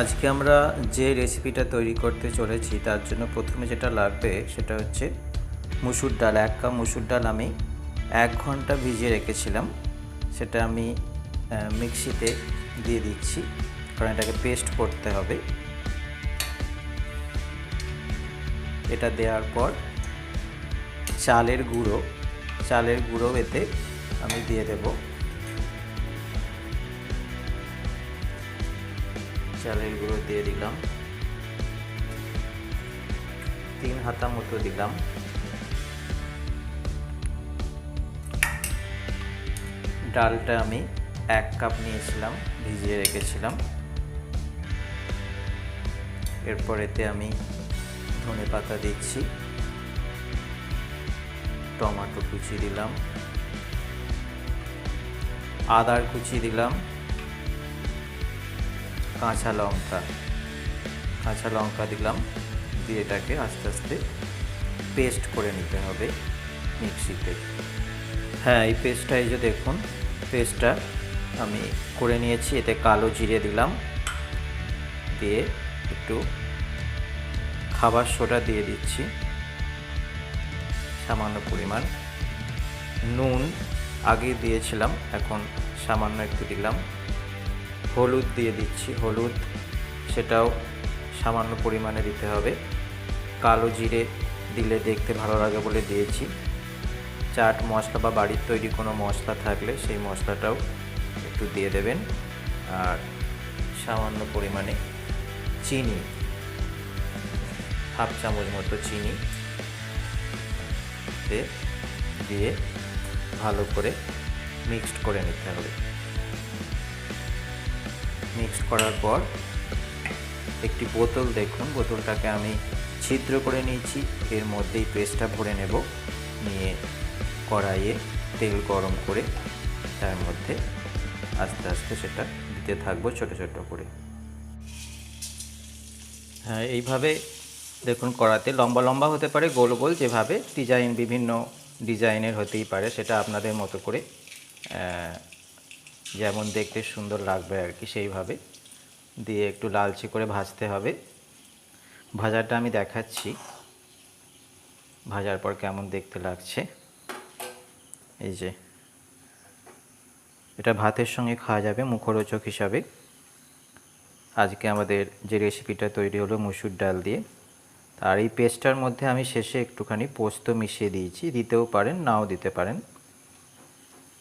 আজকে আমরা যে রেসিপিটা তৈরি করতে চলেছি তার জন্য প্রথমে যেটা লাগবে সেটা হচ্ছে মুসুর ডাল। 1 কাপ মুসুর ডাল আমি 1 ঘন্টা ভিজিয়ে রেখেছিলাম, সেটা আমি মিক্সিতে দিয়ে দিচ্ছি, কারণ এটাকে পেস্ট করতে হবে। এটা দেওয়ার পর চালের গুঁড়ো এতে আমি দিয়ে দেব। চালের গুঁড়ো দিয়ে দিলাম, 3 হাতা মতো দিলাম। ডালটা আমি 1 কাপ নিয়েছিলাম, ভিজিয়ে রেখেছিলাম। এরপর এতে আমি ধনেপাতা দিচ্ছি, টমেটো কুচি দিলাম, আদার কুচি দিলাম, কাঁচা লঙ্কা দিলাম। দিয়ে এটাকে আস্তে আস্তে পেস্ট করে নিতে হবে মিক্সিতে। হ্যাঁ, এই পেস্টটা, এই যে দেখুন পেস্টটা আমি করে নিয়েছি। এতে কালো জিরে দিলাম, দিয়ে একটু খাবার সোডা দিয়ে দিচ্ছি সামান্য পরিমাণ। নুন আগে দিয়েছিলাম, এখন সামান্য একটু দিলাম। হলুদ দিয়ে দিচ্ছি, সেটাও সামান্য পরিমাণে দিতে হবে। কালো জিরে দিলে দেখতে ভালো লাগে বলে দিয়েছি। চাট মশলা বা বাড়ির তৈরি কোনো মশলা থাকলে সেই মশলাটাও একটু দিয়ে দেবেন। আর সামান্য পরিমাণে চিনি, হাফ চামচ মতো চিনি দিয়ে ভালো করে মিক্সড করে নিতে হবে। মিক্সড করার পর একটি বোতল, দেখুন বোতলটাকে আমি ছিদ্র করে নিয়েছি, এর মধ্যেই পেস্টটা ভরে নেব। নিয়ে কড়াইয়ে তেল গরম করে তার মধ্যে আস্তে আস্তে সেটা দিতে থাকবো ছোট ছোট করে। হ্যাঁ, এইভাবে দেখুন কড়াতে লম্বা লম্বা হতে পারে, গোল গোল, যেভাবে বিভিন্ন ডিজাইনের হতেই পারে, সেটা আপনাদের মতো করে যেমন দেখতে সুন্দর লাগবে আর কি, সেইভাবে দিয়ে একটু লালচে করে ভাজতে হবে। ভাজাটা আমি দেখাচ্ছি, ভাজার পর কেমন দেখতে লাগছে। এই যে এটা ভাতের সঙ্গে খাওয়া যাবে মুখরোচক হিসাবে। আজকে আমাদের যে রেসিপিটা তৈরি হলো মুসুর ডাল দিয়ে। আর এই পেস্টটার মধ্যে আমি শেষে একটুখানি পোস্ত মিশিয়ে দিয়েছি, দিতেও পারেন নাও দিতে পারেন।